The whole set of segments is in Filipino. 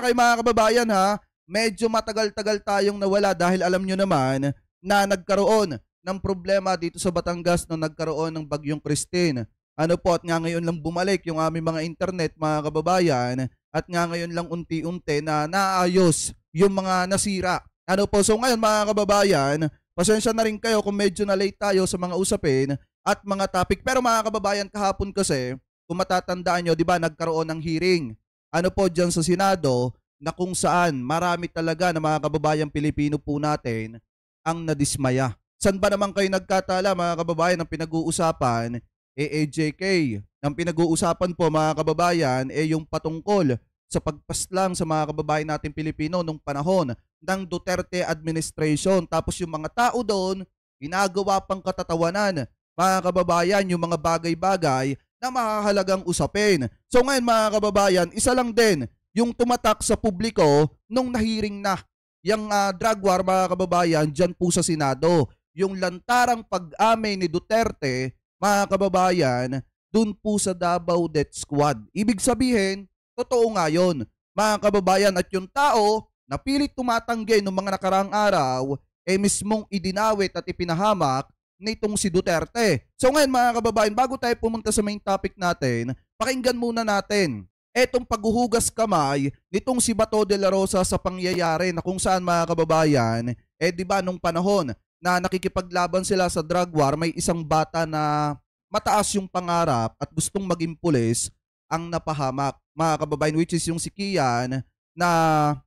kayo mga kababayan ha, medyo matagal-tagal tayong nawala dahil alam nyo naman na nagkaroon ng problema dito sa Batangas nung nagkaroon ng Bagyong Christine. Ano po, at nga ngayon lang bumalik yung aming mga internet mga kababayan, at nga ngayon lang unti-unti na naayos yung mga nasira. Ano po, so ngayon mga kababayan, pasensya na rin kayo kung medyo na late tayo sa mga usapin at mga topic. Pero mga kababayan, kahapon kasi, kung matatandaan nyo, di ba, nagkaroon ng hearing. Ano po dyan sa Senado, na kung saan marami talaga na mga kababayang Pilipino po natin ang nadismaya. San ba naman kayo nagkatala mga kababayan ng pinag-uusapan? AJK. Ang pinag-uusapan po mga kababayan yung patungkol sa pagpaslang sa mga kababayan natin Pilipino nung panahon ng Duterte administration. Tapos yung mga tao doon, ginagawa pang katatawanan mga kababayan yung mga bagay-bagay na makakahalagang usapin. So ngayon mga kababayan, isa lang din yung tumatak sa publiko nung nahiring na yung drug war mga kababayan dyan po sa Senado. Yung lantarang pag-amay ni Duterte mga kababayan dun po sa Davao Death Squad. Ibig sabihin, totoo nga yun mga kababayan, at yung tao na pilit tumatanggi ng mga nakaraang araw mismong idinawit at ipinahamak nitong si Duterte. So ngayon mga kababayan, bago tayo pumunta sa main topic natin, pakinggan muna natin etong paghuhugas kamay nitong si Bato de la Rosa sa pangyayari na kung saan mga kababayan, di ba nung panahon na nakikipaglaban sila sa drug war, may isang bata na mataas yung pangarap at gustong maging pulis ang napahamak mga kababayan, which is yung si Kian na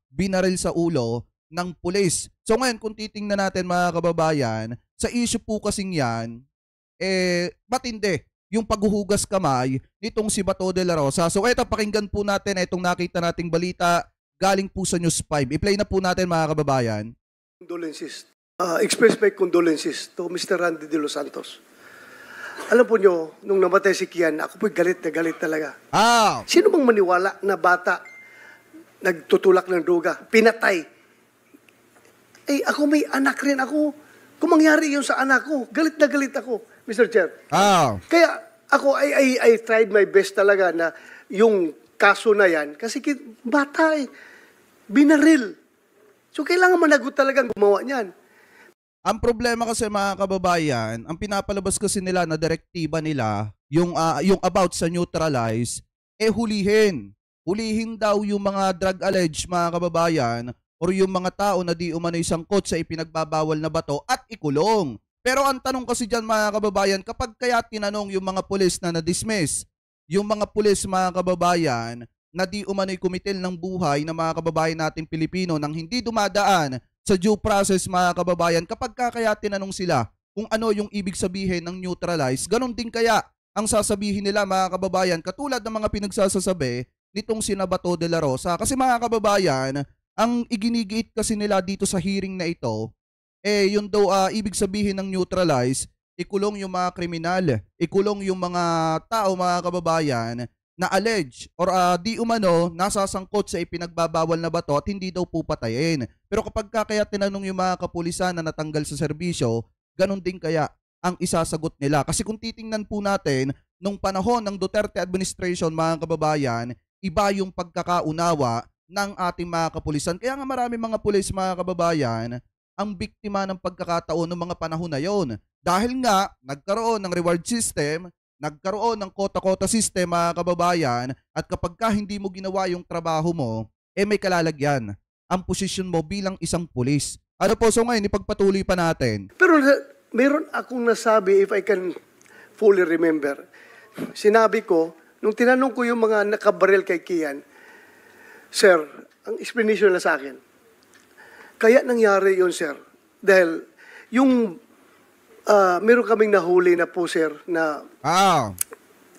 binaril sa ulo ng pulis. So ngayon kung titingnan natin mga kababayan, sa issue po kasing yan, matindi yung paghuhugas kamay nitong si Bato de la Rosa. So eto, pakinggan po natin itong nakita nating balita galing po sa News 5. I-play na po natin mga kababayan. Condolences. Express my condolences to Mr. Randy de los Santos. Alam po nyo, nung namatay si Kian, ako po'y galit na galit talaga. Sino bang maniwala na bata nagtutulak ng droga, pinatay? Ako may anak rin ako. Kung mangyari yun sa anak ko, galit na galit ako, Mr. Chair. Kaya ako, I tried my best talaga na yung kaso na yan, kasi bata binaril. So kailangan managot talagang gumawa niyan. Ang problema kasi mga kababayan, ang pinapalabas kasi nila na direktiba nila, yung about sa neutralize, hulihin. Hulihin daw yung mga drug alleged mga kababayan or yung mga tao na di umano'y sangkot sa ipinagbabawal na bato at ikulong. Pero ang tanong kasi dyan mga kababayan, kapag kaya tinanong yung mga pulis na na-dismiss, yung mga pulis mga kababayan na di umano'y kumitil ng buhay ng mga kababayan natin Pilipino nang hindi dumadaan sa due process mga kababayan, kapag kaya tinanong sila kung ano yung ibig sabihin ng neutralize, ganun din kaya ang sasabihin nila mga kababayan, katulad ng mga pinagsasasabi nitong sina Bato de la Rosa. Kasi mga kababayan, ang iginigiit kasi nila dito sa hearing na ito, yun daw ibig sabihin ng neutralize, ikulong yung mga kriminal, ikulong yung mga tao mga kababayan na allege or di umano nasasangkot sa ipinagbabawal na bato at hindi daw po patayin. Pero kapag kaya tinanong yung mga kapulisan na natanggal sa serbisyo, ganun din kaya ang isasagot nila. Kasi kung titingnan po natin, nung panahon ng Duterte administration mga kababayan, iba yung pagkakaunawa ng ating mga kapulisan. Kaya nga marami mga pulis mga kababayan ang biktima ng pagkakataon ng mga panahon na yon. Dahil nga nagkaroon ng reward system, nagkaroon ng kota-kota system mga kababayan, at kapag ka hindi mo ginawa yung trabaho mo, may kalalagyan ang posisyon mo bilang isang pulis. Ano po, so ngayon ipagpatuloy pa natin. Pero meron akong nasabi, if I can fully remember, sinabi ko, nung tinanong ko yung mga nakabaril kay Kian, sir, ang explanation na sa akin, kaya nangyari yun, sir, dahil yung meron kaming nahuli na po, sir, na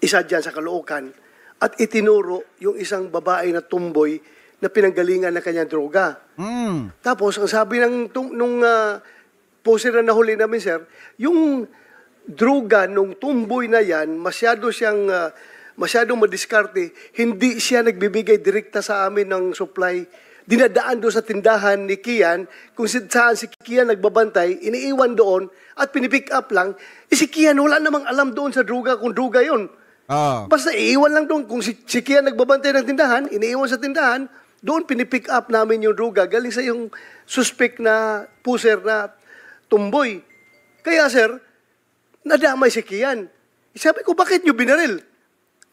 isa dyan sa Caloocan, at itinuro yung isang babae na tumboy na pinanggalingan ng kanyang droga. Tapos, ang sabi nung poser na nahuli namin, sir, yung droga nung tumboy na yan, masyadong madiskarte, hindi siya nagbibigay direkta sa amin ng supply. Dinadaan doon sa tindahan ni Kian, kung saan si Kian nagbabantay, iniiwan doon at pinipick up lang. Si Kian wala namang alam doon sa droga kung droga yun. Basta iiwan lang doon. Kung si Kian nagbabantay ng tindahan, iniiwan sa tindahan, Doon pinipick up namin yung druga galing sa yung suspect na puser na tumboy. Kaya sir, nadamay si Kian. Sabi ko, bakit nyo binaril?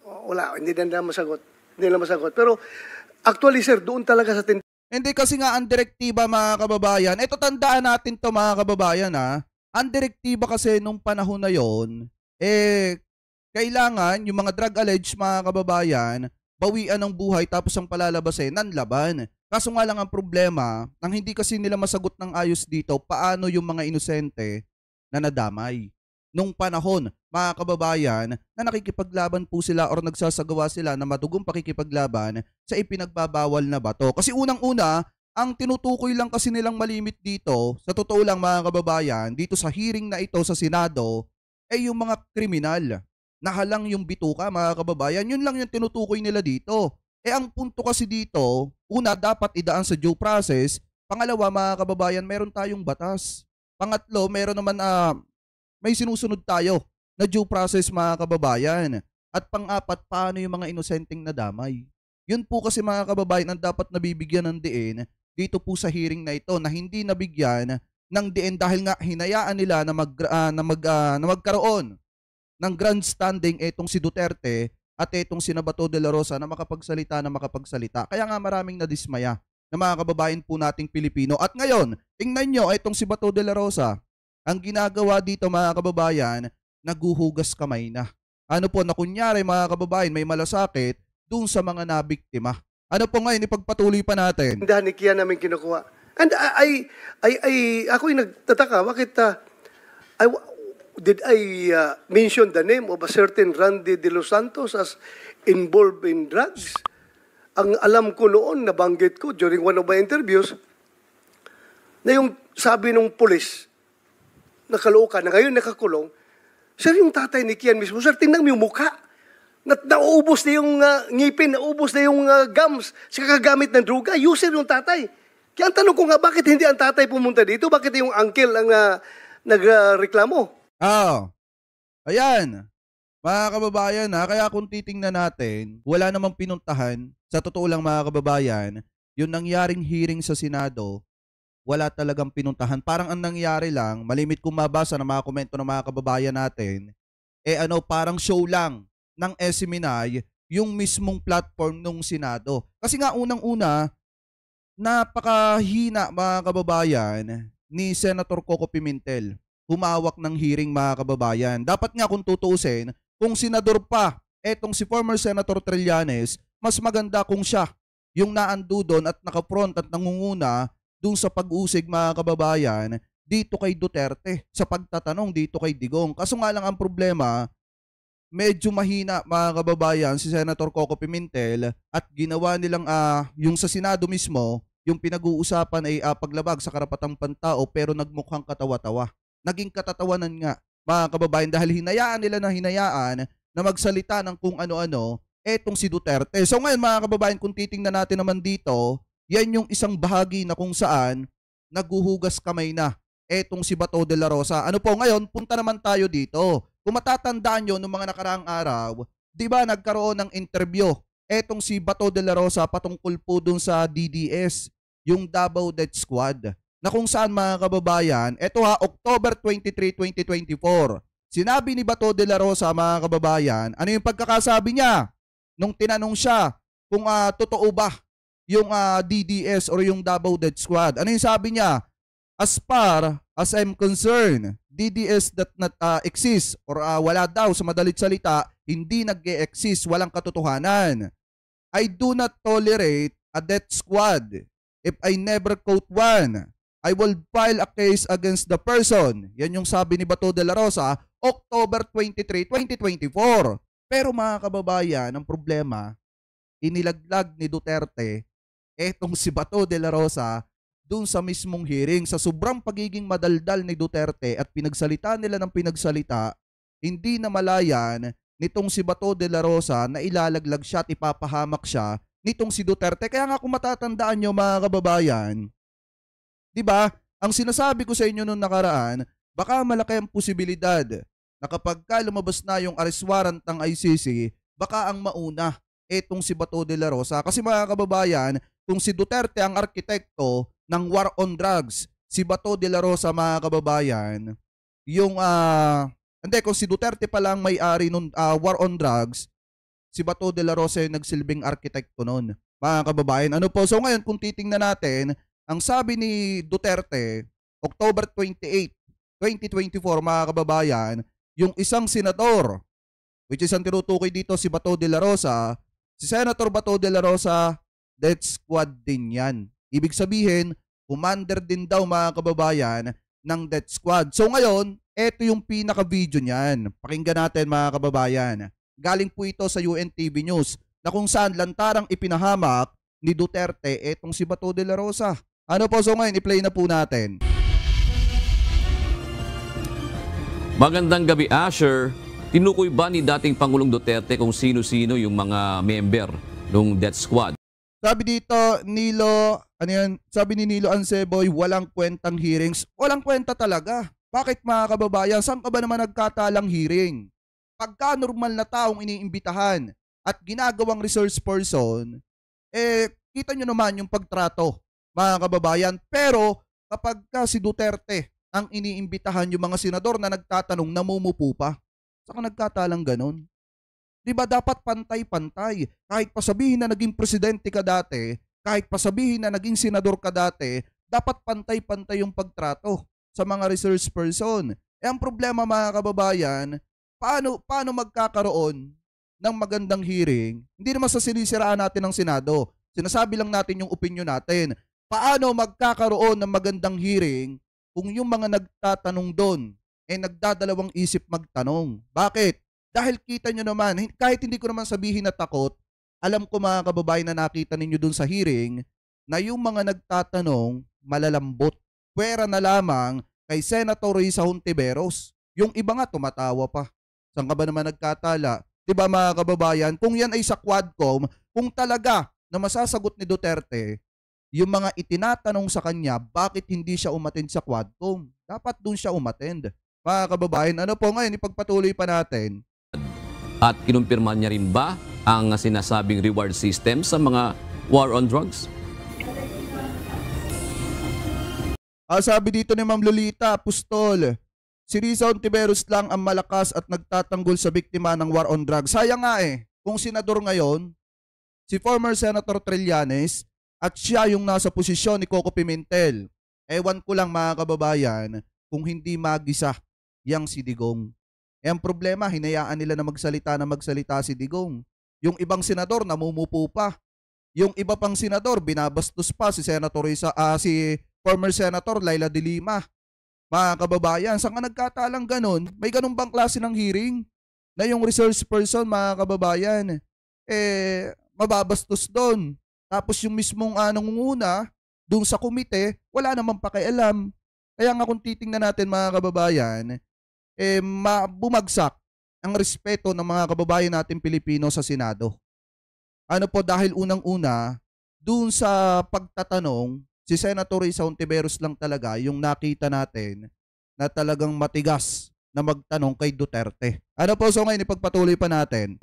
Wala, hindi na masagot. Hindi na masagot. Pero actually sir, doon talaga sa Hindi kasi nga ang direktiba mga kababayan, ito tandaan natin to mga kababayan ha, ang direktiba kasi nung panahon na yon, kailangan yung mga drug alleged mga kababayan, bawian ng buhay tapos ang palalabasin ng laban. Kaso nga lang ang problema, nang hindi kasi nila masagot ng ayos dito, paano yung mga inosente na nadamay. Nung panahon, mga kababayan, na nakikipaglaban po sila or nagsasagawa sila na madugong pakikipaglaban sa ipinagbabawal na bato. Kasi unang-una, ang tinutukoy lang kasi nilang malimit dito, sa totoo lang mga kababayan, dito sa hearing na ito sa Senado, ay yung mga kriminal. Nahalang yung bituka mga kababayan, yun lang yung tinutukoy nila dito. Ang punto kasi dito, una dapat idaan sa due process, pangalawa mga kababayan, meron tayong batas. Pangatlo, meron naman may sinusunod tayo na due process mga kababayan. At pang-apat, paano yung mga inosenteng nadamay? Yun po kasi mga kababayan ang dapat nabibigyan ng diin dito po sa hearing na ito na hindi nabigyan ng diin dahil nga hinayaan nila na magkaroon ng grandstanding etong si Duterte at etong si Bato de la Rosa na makapagsalita. Kaya nga maraming nadismaya na mga kababayan po nating Pilipino. At ngayon, tingnan nyo etong si Bato de la Rosa. Ang ginagawa dito mga kababayan, naguhugas kamay na. Ano po na kunyari mga kababayan may malasakit dun sa mga nabiktima. Ano po ngayon ipagpatuloy pa natin? tindahan ni Kian namin kinukuha. And ako'y nagtataka, bakit did I mention the name of a certain Randy De Los Santos as involved in drugs? Ang alam ko noon, nabanggit ko during one of my interviews, na yung sabi ng pulis, nakalookan, na ngayon nakakulong, sir, yung tatay ni Kian mismo, sir, tingnan mo yung mukha. Nauubos na yung ngipin, nauubos na yung gums sa kakagamit ng droga. User yung tatay. Kaya ang tanong ko nga, bakit hindi ang tatay pumunta dito? Bakit yung uncle ang nagreklamo? Ayan. Mga kababayan kaya kung titingnan natin, wala namang pinuntahan. Sa totoo lang mga kababayan, yung nangyaring hearing sa Senado, wala talagang pinuntahan. Parang ang nangyari lang, malimit kung mabasa ng mga komento ng mga kababayan natin, parang show lang ng SMNI yung mismong platform ng Senado. Kasi nga unang-una, napakahina mga kababayan ni Senator Coco Pimentel. Humawak ng hearing mga kababayan. Dapat nga kung tutuusin, kung senador pa, etong si former Senator Trillanes, mas maganda kung siya yung naandu doon at nakafront at nangunguna dun sa pag-usig mga kababayan dito kay Duterte, sa pagtatanong dito kay Digong. Kaso nga lang ang problema, medyo mahina mga kababayan si Senator Coco Pimentel at ginawa nilang yung sa Senado mismo, yung pinag-uusapan ay paglabag sa karapatang pantao pero nagmukhang katawa-tawa. Naging katatawanan nga mga kababayan dahil hinayaan na magsalita ng kung ano-ano etong si Duterte. So ngayon mga kababayan, kung titingnan natin naman dito, yan yung isang bahagi na kung saan naguhugas kamay na etong si Bato de la Rosa. Ano po ngayon, punta naman tayo dito. Kung matatandaan nyo noong mga nakaraang araw, di ba nagkaroon ng interview etong si Bato de la Rosa patungkol po dun sa DDS, yung Davao Death Squad, na kung saan mga kababayan, October 23, 2024, sinabi ni Bato de la Rosa mga kababayan, ano yung pagkakasabi niya nung tinanong siya kung totoo ba yung DDS or yung Davao Death Squad. Ano yung sabi niya? As far as I'm concerned, DDS that not exist or wala daw sa madalit salita, hindi nag-e-exist, walang katotohanan. I do not tolerate a death squad. If I never quote one, I will file a case against the person. Yan yung sabi ni Bato de la Rosa, October 23, 2024. Pero mga kababayan, ang problema, inilaglag ni Duterte etong si Bato de la Rosa dun sa mismong hearing. Sa sobrang pagiging madaldal ni Duterte at pinagsalita nila ng pinagsalita, hindi na malayan nitong si Bato de la Rosa na ilalaglag siya at ipapahamak siya nitong si Duterte. Kaya nga kung matatandaan nyo mga kababayan, di ba, ang sinasabi ko sa inyo nung nakaraan, baka malaki ang posibilidad na kapag lumabas na yung arrest warrant ng ICC, baka ang mauna etong si Bato de la Rosa. Kasi mga kababayan, kung si Duterte ang arkitekto ng war on drugs, si Bato de la Rosa, mga kababayan, yung hindi, kung si Duterte pa lang may-ari nung war on drugs, si Bato de la Rosa yung nagsilbing arkitekto nun, mga kababayan. Ano po? So ngayon, kung titingnan natin, ang sabi ni Duterte, October 28, 2024, mga kababayan, yung isang senador, which is ang tinutukoy dito si Bato de la Rosa, si Senator Bato de la Rosa, death squad din yan. Ibig sabihin, commander din daw, mga kababayan, ng death squad. So ngayon, eto yung pinaka-video niyan. Pakinggan natin, mga kababayan. Galing po ito sa UNTV News na kung saan lantarang ipinahamak ni Duterte etong si Bato de la Rosa. Ano po? So ngayon, i-play na po natin. Magandang gabi, Asher. Tinukoy ba ni dating Pangulong Duterte kung sino-sino yung mga member ng death squad? Sabi dito, Nilo, ano yan? Sabi ni Nilo Anseboy, walang kwentang hearings. Walang kwenta talaga. Bakit, mga kababayan? Saan ka ba naman nagkatalang hearing? Pagka normal na taong iniimbitahan at ginagawang resource person, kita nyo naman yung pagtrato, mga kababayan. Pero kapag si Duterte ang iniimbitahan, yung mga senador na nagtatanong, namumupo pa. Saan ka nagkatalang ganun? Diba dapat pantay-pantay? Kahit pasabihin na naging presidente ka dati, kahit pasabihin na naging senador ka dati, dapat pantay-pantay yung pagtrato sa mga resource person. Ang problema, mga kababayan, paano magkakaroon ng magandang hearing? Hindi naman sa sinisiraan natin ng Senado. Sinasabi lang natin yung opinion natin. Paano magkakaroon ng magandang hearing kung yung mga nagtatanong doon nagdadalawang isip magtanong? Bakit? Dahil kita nyo naman, kahit hindi ko naman sabihin na takot, alam ko, mga kababayan, na nakita ninyo doon sa hearing na yung mga nagtatanong malalambot. Pwera na lamang kay Senator Risa Hontiveros. Yung iba nga tumatawa pa. Saan ka ba naman nagkatala? Diba, mga kababayan, kung yan ay sa Quadcom, kung talaga na masasagot ni Duterte yung mga itinatanong sa kanya, bakit hindi siya umattend sa Quadcom? Dapat doon siya umattend. Mga kababayan, ano po ngayon, ipagpatuloy pa natin. At kinumpirma niya rin ba ang sinasabing reward system sa mga war on drugs? Sabi dito ni Ma'am Lolita Apostol, si Risa Hontiveros lang ang malakas at nagtatanggol sa biktima ng war on drugs. Sayang nga kung senador ngayon, si former Senator Trillanes, at siya yung nasa posisyon ni Coco Pimentel. Ewan ko lang, mga kababayan, kung hindi magisa yang si Digong. Ang problema, hinayaan nila na magsalita si Digong. Yung ibang senador namumupo pa. Yung iba pang senador binabastos pa si Senator si former Senator Laila de Lima. Mga kababayan, saan ka nagkatalang ganun? May ganun bang klase ng hearing na yung resource person, mga kababayan, mababastos doon? Tapos yung mismong nangunguna doon sa komite, wala namang pakialam. Kaya nga kung titingnan natin, mga kababayan, bumagsak ang respeto ng mga kababayan natin Pilipino sa Senado. Ano po, dahil unang-una, dun sa pagtatanong, si Senator Risa Hontiveros lang talaga yung nakita natin na talagang matigas na magtanong kay Duterte. Ano po, so ngayon ipagpatuloy pa natin.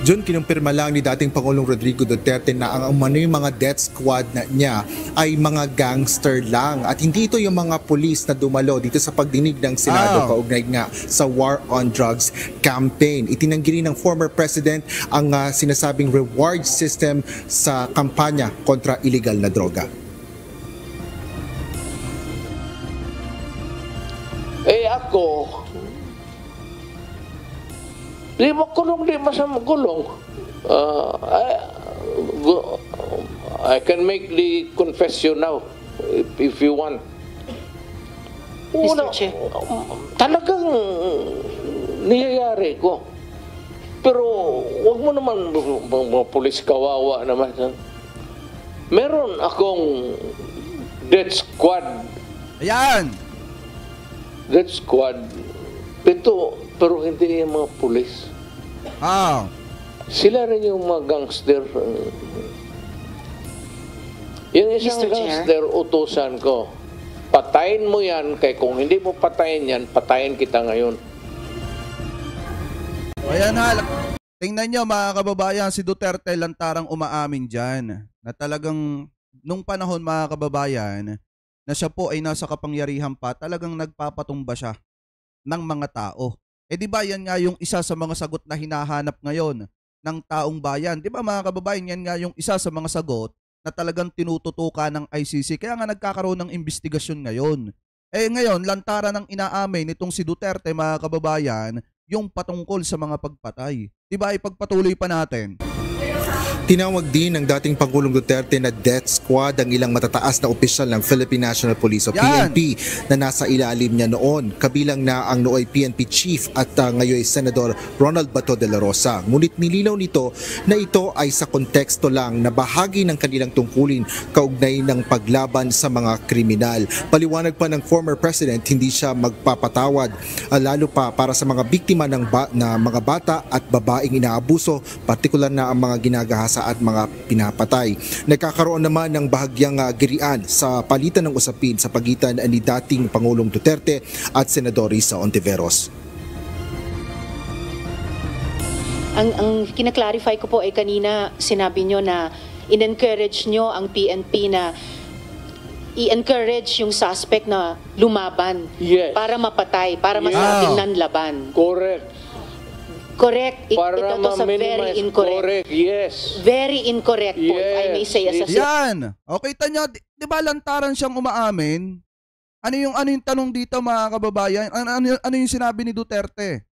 John, kinumpirma lang ni dating Pangulong Rodrigo Duterte na ang umano'y mga death squad na niya ay mga gangster lang at hindi ito yung mga pulis na dumalo dito sa pagdinig ng Senado kaugnay nga sa War on Drugs campaign. Itinanggi rin ng former president ang sinasabing reward system sa kampanya kontra illegal na droga. Ako, di makulong, di masama gulong. I can make the confession now if you want. Mr. Chair. Talagang niyayari ko. Pero wag mo naman mga pulis kawawa naman. Meron akong death squad. Ayan! Death squad. Pero hindi yung mga pulis. Sila rin yung mga gangster. Yung isang Mr. gangster, utusan ko. Patayin mo yan, kaya kung hindi mo patayin yan, patayin kita ngayon. Ayan, tingnan nyo, mga kababayan, si Duterte lantarang umaamin dyan na talagang nung panahon mga kababayan na siya po ay nasa kapangyarihan pa, talagang nagpapatumba siya ng mga tao. Eh di ba yan nga yung isa sa mga sagot na hinahanap ngayon ng taong bayan. Di ba mga kababayan, yan nga yung isa sa mga sagot na talagang tinututukan ng ICC. Kaya nga nagkakaroon ng investigasyon ngayon. Eh ngayon, lantaran ng inaamin nitong si Duterte mga kababayan, yung patungkol sa mga pagpatay. Di ba ipagpatuloy pa natin? Tinawag din ng dating Pangulong Duterte na death squad ang ilang matataas na opisyal ng Philippine National Police o Yan. PNP na nasa ilalim niya noon. Kabilang na ang nooy PNP Chief at ngayon Senador Ronald Bato de la Rosa. Ngunit nilinaw nito na ito ay sa konteksto lang na bahagi ng kanilang tungkulin kaugnay ng paglaban sa mga kriminal. Paliwanag pa ng former president, hindi siya magpapatawad lalo pa para sa mga biktima ng mga bata at babaeng inaabuso, partikular na ang mga ginagahasa at mga pinapatay. Nagkakaroon naman ng bahagyang girian sa palitan ng usapin sa pagitan ni dating Pangulong Duterte at Senador Risa Ontiveros. Ang kinaklarify ko po ay kanina sinabi nyo na in-encourage nyo ang PNP na i-encourage yung suspect na lumaban Yes. para mapatay, para masabing nanlaban. Correct. Correct. Para Ito to sa very ma-minimize. incorrect. Correct, yes. Very incorrect po, if I may say as a Yan. Okay, tanya, di ba lantaran siyang umaamin? Ano yung tanong dito mga kababayan? Ano yung sinabi ni Duterte?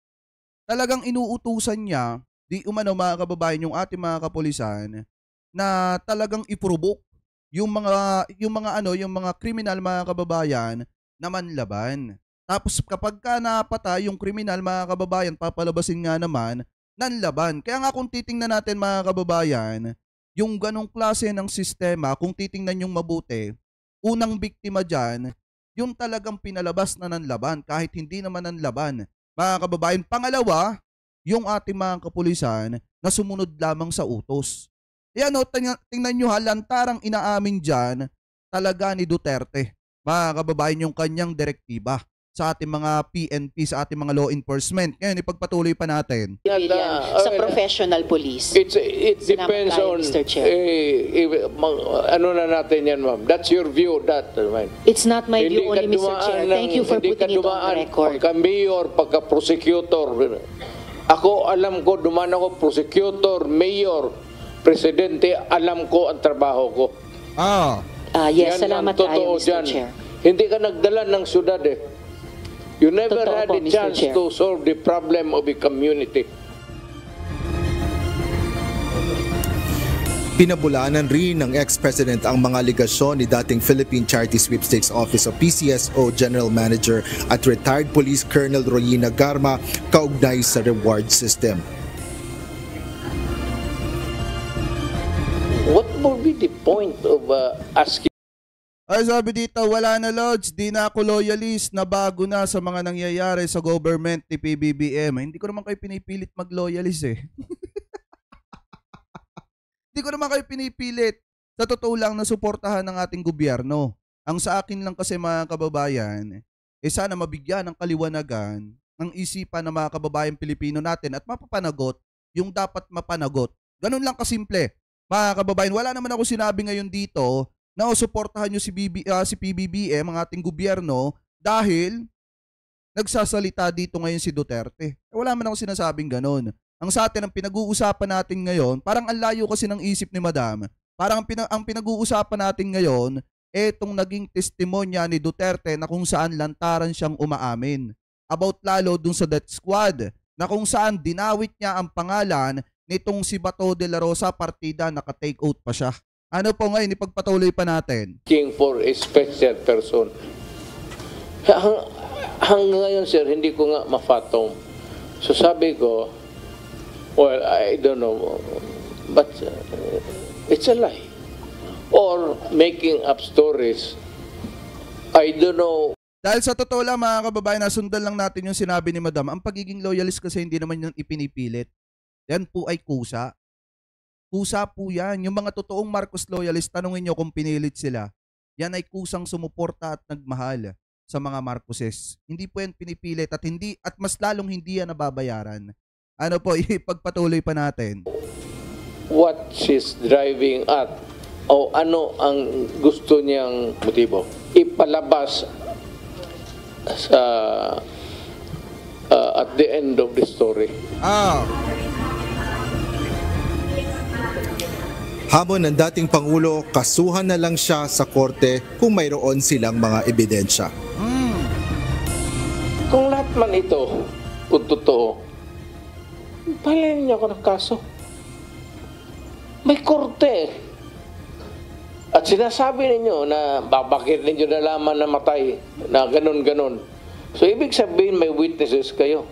Talagang inuutusan niya, di umano mga kababayan, yung ating mga kapulisan na talagang i-provoke yung mga kriminal mga kababayan na manlaban. Tapos kapag ka napatay yung kriminal mga kababayan, papalabasin nga naman nanlaban. Kaya nga kung titingnan natin mga kababayan, yung ganong klase ng sistema, kung titingnan yung mabuti, unang biktima dyan, yung talagang pinalabas na nanlaban kahit hindi naman nanlaban. Mga kababayan, pangalawa, yung ating mga kapulisan na sumunod lamang sa utos. Yan o, tingnan nyo ha, lantarang inaamin dyan talaga ni Duterte. Mga kababayan, yung kanyang direktiba sa ating mga PNP, sa ating mga law enforcement. Ngayon, ipagpatuloy pa natin. civilian, sa professional police. It depends tayo, on, Mr. Chair. ano na natin yan, ma'am. That's your view, that, ma'am. It's not my view only, Mr. Chair. Thank you for putting it on the record. Pagka-mayor, pagka-prosecutor. Ako, alam ko, dumaan ako, prosecutor, mayor, presidente, alam ko ang trabaho ko. Yes, Yan salamat ang tayo, totoo Mr. dyan. Chair. Hindi ka nagdala ng syudad eh. You never Totoo had po, a Mr. chance Chair. to solve the problem of a community. Pinabulaanan rin ng ex-president ang mga aligasyon ni dating Philippine Charity Sweepstakes Office o PCSO General Manager at retired Police Colonel Royina Garma kaugnay sa reward system. What would be the point of asking? Ay sabi dito, wala na Lods, di na ako loyalist na bago na sa mga nangyayari sa government ni PBBM. Hindi ko naman kayo pinipilit mag-loyalist eh. Hindi ko naman kayo pinipilit. Sa totoo lang na suportahan ng ating gobyerno. Ang sa akin lang kasi mga kababayan, sana mabigyan ng kaliwanagan ng isipan ng mga kababayan Pilipino natin at mapapanagot yung dapat mapanagot. Ganun lang kasimple. Mga kababayan, wala naman ako sinabi ngayon dito na suportahan nyo si PBBM, ang ating gobyerno, dahil nagsasalita dito ngayon si Duterte. Wala man ako sinasabing ganun. Ang sa atin, ang pinag-uusapan natin ngayon, parang ang layo kasi ng isip ni Madam. Parang ang pinag-uusapan natin ngayon, etong naging testimonya ni Duterte na kung saan lantaran siyang umaamin. About lalo dun sa death squad, na kung saan dinawit niya ang pangalan nitong si Bato de la Rosa, partida, naka-take out pa siya. Ano po ngayon, ipagpatuloy pa natin. For a special person. Hanggang ngayon, sir, hindi ko nga mafatong. So sabi ko, well, I don't know, but it's a lie. Or making up stories. I don't know. Dahil sa totoo lang mga kababayan, nasundan lang natin yung sinabi ni Madam, ang pagiging loyalist kasi hindi naman yung ipinipilit. Yan po ay kusa. Kusa po yan. Yung mga totoong Marcos loyalist, tanungin nyo kung pinilit sila. Yan ay kusang sumuporta at nagmahal sa mga Marcoses. Hindi po yan pinipilit at mas lalong hindi yan nababayaran. Ano po, ipagpatuloy pa natin. What she's driving at. o ano ang gusto niyang motibo ipalabas sa at the end of the story. Hamon ng dating Pangulo, kasuhan na lang siya sa korte kung mayroon silang mga ebidensya. Kung lahat man ito, kung totoo, palayan niyo ako ng kaso. May korte. At sinasabi ninyo na bakit ninyo nalaman na matay, na ganun-ganun. So, ibig sabihin may witnesses kayo.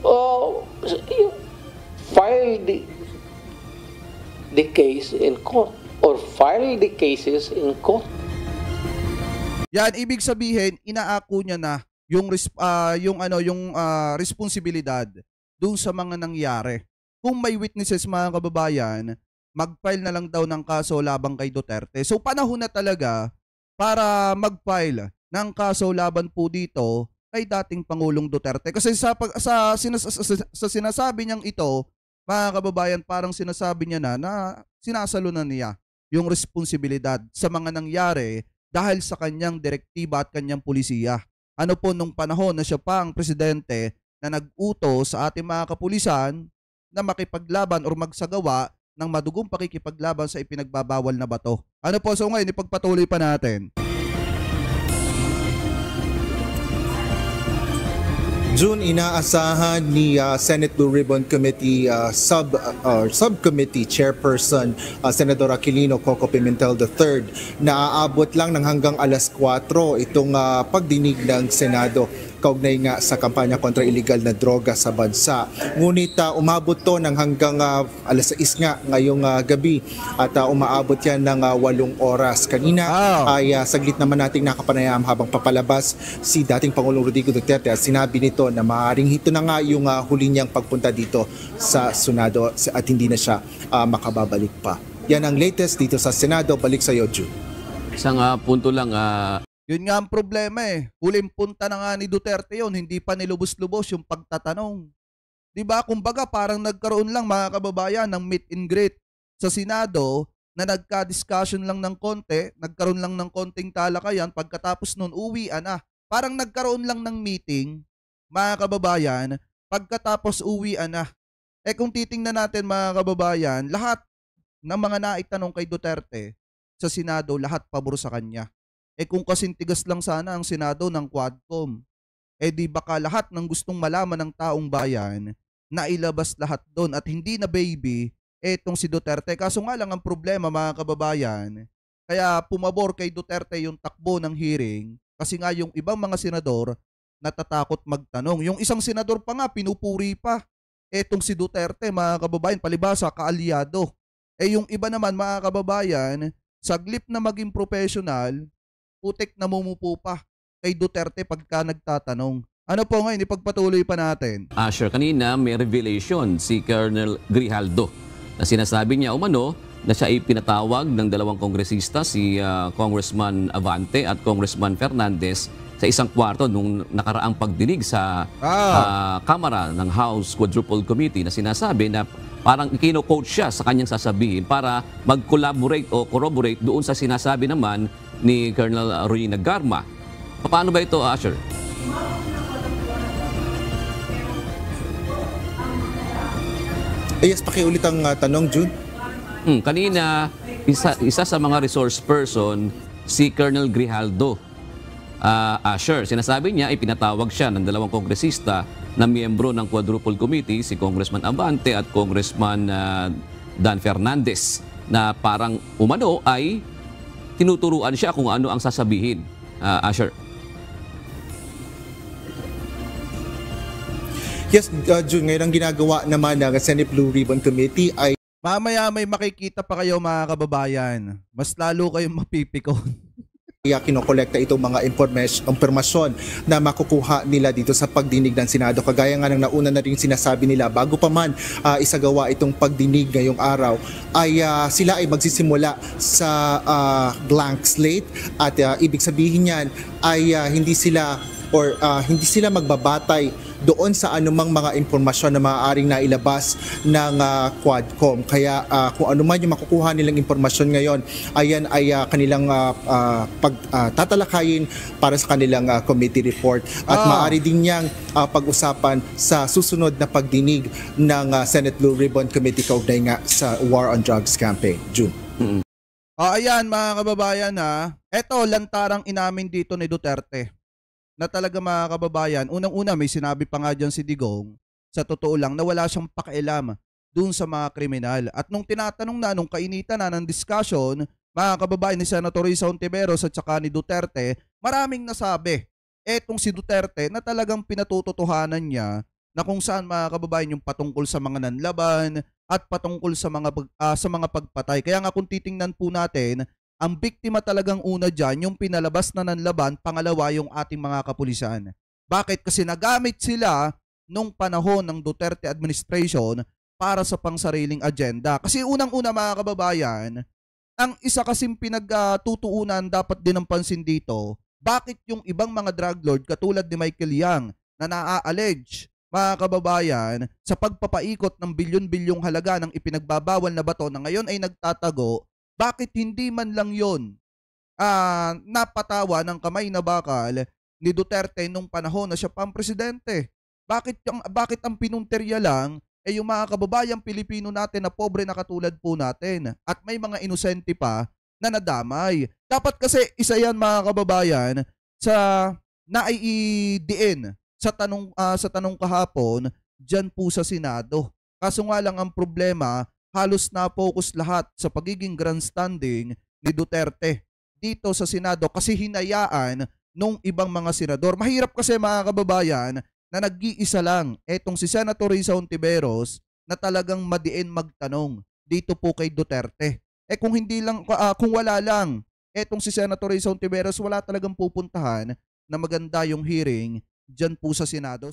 O, file the case in court or file the cases in court. Yan, ibig sabihin, inaako niya na yung responsibilidad doon sa mga nangyari. Kung may witnesses, mga kababayan, mag-file na lang daw ng kaso labang kay Duterte. So panahon na talaga para mag-file ng kaso laban po dito kay dating Pangulong Duterte. Kasi sa sinasabi niyang ito, mga kababayan, parang sinasabi niya na sinasalunan niya yung responsibilidad sa mga nangyari dahil sa kanyang direktiba at kanyang pulisiya. Ano po nung panahon na siya pa ang presidente na nag-utos sa ating mga kapulisan na makipaglaban o magsagawa ng madugong pakikipaglaban sa ipinagbabawal na bato. Ano po, so ngayon ipagpatuloy pa natin. June, inaasahan ni Senate Blue Ribbon Committee Subcommittee Chairperson Senador Aquilino Coco Pimentel III na aabot lang ng hanggang alas 4 itong pagdinig ng Senado kaugnay nga sa kampanya kontra illegal na droga sa bansa. Ngunit umabot to ng hanggang alas 6 nga ngayong gabi at umaabot yan ng 8 oras. Kanina ay saglit naman nating nakapanayam habang papalabas si dating Pangulong Rodrigo Duterte at sinabi nito na maaaring ito na nga yung huli niyang pagpunta dito sa Senado at hindi na siya makababalik pa. Yan ang latest dito sa Senado. Balik sa iyo, June. Isang punto lang, Yun nga ang problema eh. Huling punta na nga ni Duterte yun, hindi pa nilubos-lubos yung pagtatanong. Diba? Kumbaga parang nagkaroon lang, mga kababayan, ng meet and greet sa Senado na nagka-discussion lang ng konti, nagkaroon lang ng konting talakayan, pagkatapos nun uwian na. Parang nagkaroon lang ng meeting, mga kababayan, pagkatapos uwian na. Eh kung titingnan natin, mga kababayan, lahat ng mga naitanong kay Duterte sa Senado, lahat pabor sa kanya. Eh kung kasintigas lang sana ang Senado ng Quadcom, eh di baka lahat ng gustong malaman ng taong bayan na ilabas lahat doon at hindi na baby etong si Duterte. Kaso nga lang ang problema, mga kababayan, kaya pumabor kay Duterte yung takbo ng hearing kasi nga yung ibang mga senador natatakot magtanong. Yung isang senador pa nga pinupuri pa etong si Duterte, mga kababayan, palibasa kaalyado. Eh yung iba naman, mga kababayan, saglip na maging professional, putik na mumupo pa kay Duterte pagka nagtatanong. Ano po ngayon, ipagpatuloy pa natin. Asher, kanina may revelation si Colonel Grijaldo na sinasabi niya umano na siya ay pinatawag ng dalawang kongresista, si Congressman Avante at Congressman Fernandez, sa isang kwarto nung nakaraang pagdinig sa Kamara ng House Quadruple Committee na sinasabi na parang kino-coach siya sa kanyang sasabihin para mag-collaborate o corroborate doon sa sinasabi naman ni Colonel Roy Garma. Paano ba ito, Asher? Yes, pakiulit ang tanong, June. Kanina, isa sa mga resource person, si Colonel Grijaldo. Asher, sinasabi niya, ipinatawag siya ng dalawang kongresista na miyembro ng Quadruple Committee, si Congressman Abante at Congressman Dan Fernandez, na parang umano ay tinuturuan siya kung ano ang sasabihin. Asher. Yes, June, ngayon ang ginagawa naman ng Senate Blue Ribbon Committee ay Mamaya may makikita pa kayo, mga kababayan. Mas lalo kayong mapipikon. kinokolekta itong mga impormasyon na makukuha nila dito sa pagdinig ng Senado. Kagaya nga ng nauna na rin sinasabi nila, bago pa man isagawa itong pagdinig ngayong araw, ay sila ay magsisimula sa blank slate at ibig sabihin niyan ay hindi sila magbabatay doon sa anumang mga impormasyon na maaaring nailabas ng Quadcom. Kaya kung ano man yung makukuha nilang impormasyon ngayon, ayan ay kanilang tatalakayin para sa kanilang committee report at maaari din niyang pag-usapan sa susunod na pagdinig ng Senate Blue Ribbon Committee kaugnay nga sa War on Drugs campaign. June. Ayan mga kababayan eto lantarang inamin dito ni Duterte na talaga mga kababayan, unang-una may sinabi pa nga dyan si Digong, sa totoo lang na wala siyang pakialam dun sa mga kriminal. At nung tinatanong na, nung kainitan na ng discussion, mga kababayan ni Senator Risa Hontiveros at saka ni Duterte, maraming nasabi etong si Duterte na talagang pinatutotohanan niya na kung saan mga kababayan yung patungkol sa mga nanlaban at patungkol sa mga pagpatay. Kaya nga kung titingnan po natin, ang biktima talagang una dyan, yung pinalabas na nanlaban, pangalawa yung ating mga kapulisan. Bakit? Kasi nagamit sila nung panahon ng Duterte administration para sa pangsariling agenda. Kasi unang-una mga kababayan, ang isa kasing pinagtutuunan dapat din ng pansin dito, bakit yung ibang mga drug lord katulad ni Michael Yang na naa-allege mga kababayan, sa pagpapaikot ng bilyon-bilyong halaga ng ipinagbabawal na bato na ngayon ay nagtatago, bakit hindi man lang yon napatawa ng kamay na bakal ni Duterte nung panahon na siya pang presidente? Bakit ang pinunterya lang ay yung mga kababayang Pilipino natin na pobre na katulad po natin at may mga inosente pa na nadamay? Dapat kasi isa yan mga kababayan sa naiidiin sa tanong kahapon diyan po sa Senado. Kaso nga lang ang problema, halos na-focus lahat sa pagiging grandstanding ni Duterte dito sa Senado kasi hinayaan nung ibang mga senador. Mahirap kasi mga kababayan na nag-iisa lang etong si Senator Risa Hontiveros na talagang madiin magtanong dito po kay Duterte. Kung hindi lang kung wala lang etong si Senator Risa Hontiveros, wala talagang pupuntahan na maganda yung hearing diyan po sa Senado.